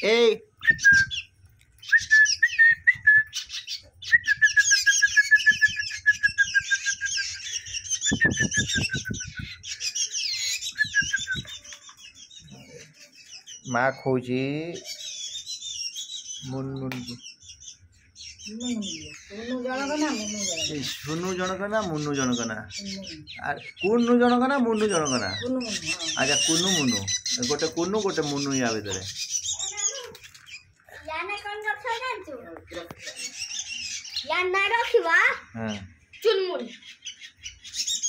ए माँ खोजी सुनु जनक ना मुन्नु जनक ना कुन्नु जनक ना मुन्नु जनक ना अच्छा कुन्नु मुन्नु गोटे कुन्नु गोटे मुन्नु या भीतर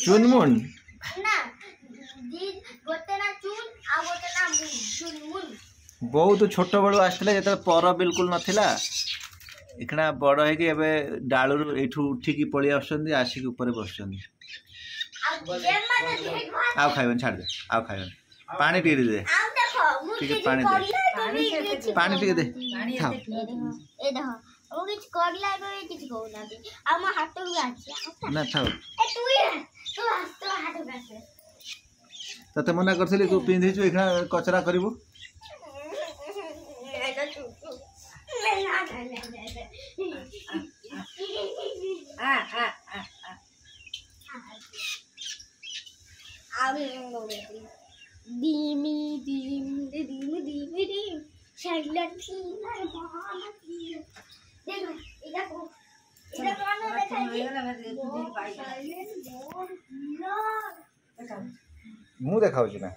चुनमुन चुनमुन बहुत छोट बड़ू आसते जो पर बिल्कुल नाला इखना बड़ है कि डालू एठू उठिकी पलि आसिक ऊपर बस आउ खाइबन छाड़ दे आउ खाइबन पानी टी दे ठीक पानी दे पानी टी दे ना था तते मना करथली तू पिंधी छु इखना कचरा करिवो मुँह देखाऊ ना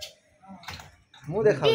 मुँह देखाऊ